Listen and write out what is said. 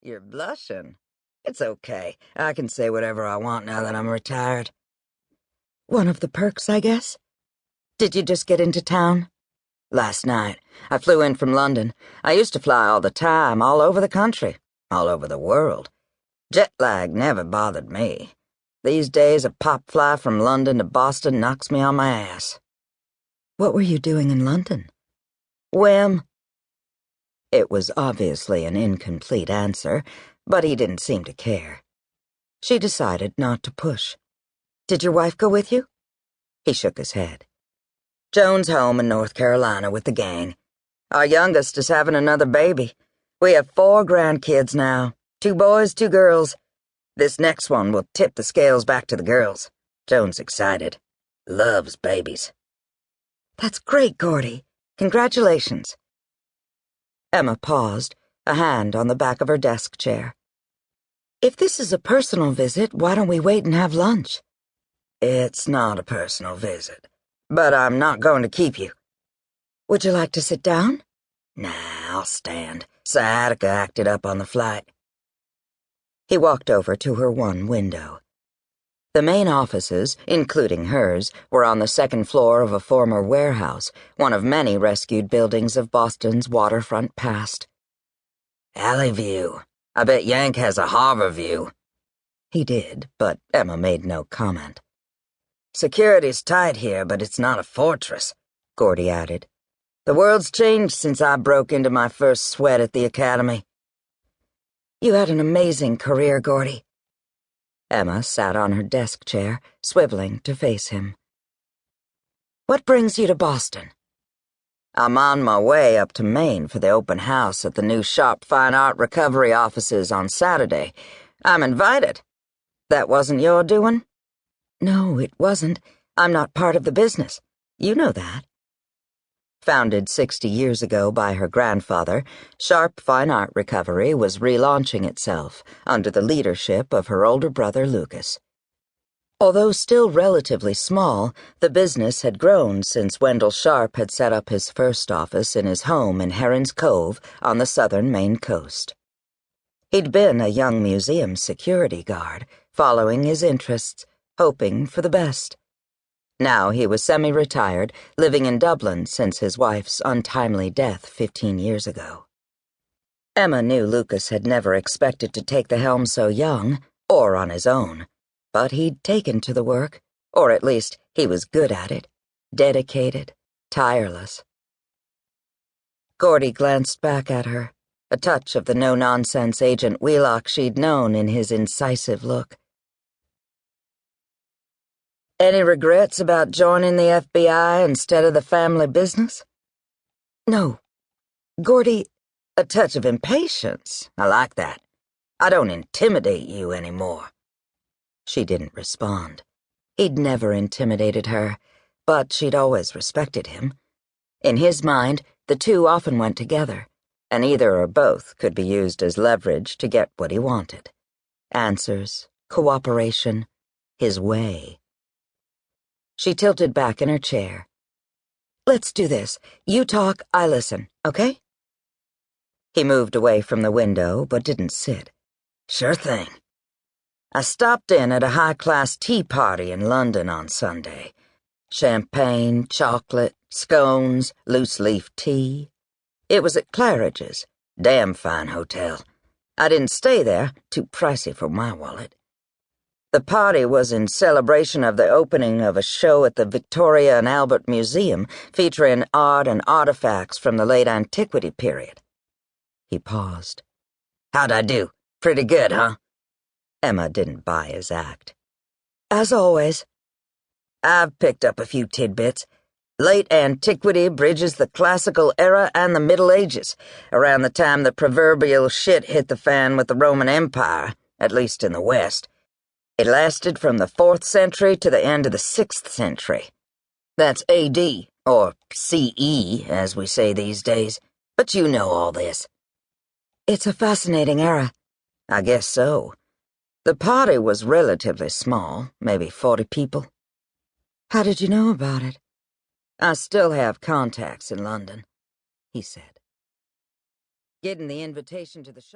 You're blushing. It's okay. I can say whatever I want now that I'm retired. One of the perks, I guess? Did you just get into town? Last night. I flew in from London. I used to fly all the time, all over the country, all over the world. Jet lag never bothered me. These days, a pop fly from London to Boston knocks me on my ass. What were you doing in London? Whim. It was obviously an incomplete answer, but he didn't seem to care. She decided not to push. Did your wife go with you? He shook his head. Joan's home in North Carolina with the gang. Our youngest is having another baby. We have 4 grandkids now, 2 boys, 2 girls. This next one will tip the scales back to the girls. Joan's excited. Loves babies. That's great, Gordy. Congratulations. Emma paused, a hand on the back of her desk chair. If this is a personal visit, why don't we wait and have lunch? It's not a personal visit, but I'm not going to keep you. Would you like to sit down? Nah, I'll stand. Sciatica acted up on the flight. He walked over to her one window. The main offices, including hers, were on the 2nd floor of a former warehouse, one of many rescued buildings of Boston's waterfront past. Alley view. I bet Yank has a harbor view. He did, but Emma made no comment. Security's tight here, but it's not a fortress, Gordy added. The world's changed since I broke into my first sweat at the academy. You had an amazing career, Gordy. Emma sat on her desk chair, swiveling to face him. What brings you to Boston? I'm on my way up to Maine for the open house at the new Sharpe Fine Art Recovery offices on Saturday. I'm invited. That wasn't your doing? No, it wasn't. I'm not part of the business. You know that. Founded 60 years ago by her grandfather, Sharpe Fine Art Recovery was relaunching itself under the leadership of her older brother Lucas. Although still relatively small, the business had grown since Wendell Sharpe had set up his first office in his home in Heron's Cove on the southern Maine coast. He'd been a young museum security guard, following his interests, hoping for the best. Now he was semi-retired, living in Dublin since his wife's untimely death 15 years ago. Emma knew Lucas had never expected to take the helm so young, or on his own, but he'd taken to the work, or at least he was good at it, dedicated, tireless. Gordy glanced back at her, a touch of the no-nonsense Agent Wheelock she'd known in his incisive look. Any regrets about joining the FBI instead of the family business? No. Gordy, a touch of impatience. I like that. I don't intimidate you anymore. She didn't respond. He'd never intimidated her, but she'd always respected him. In his mind, the two often went together, and either or both could be used as leverage to get what he wanted. Answers, cooperation, his way. She tilted back in her chair. Let's do this. You talk, I listen, okay? He moved away from the window, but didn't sit. Sure thing. I stopped in at a high-class tea party in London on Sunday. Champagne, chocolate, scones, loose-leaf tea. It was at Claridge's. Damn fine hotel. I didn't stay there, too pricey for my wallet. The party was in celebration of the opening of a show at the Victoria and Albert Museum featuring art and artifacts from the late antiquity period. He paused. How'd I do? Pretty good, huh? Emma didn't buy his act. As always. I've picked up a few tidbits. Late antiquity bridges the classical era and the Middle Ages, around the time the proverbial shit hit the fan with the Roman Empire, at least in the West. It lasted from the 4th century to the end of the 6th century. That's A.D., or C.E., as we say these days, but you know all this. It's a fascinating era. I guess so. The party was relatively small, maybe 40 people. How did you know about it? I still have contacts in London, he said. Getting the invitation to the show.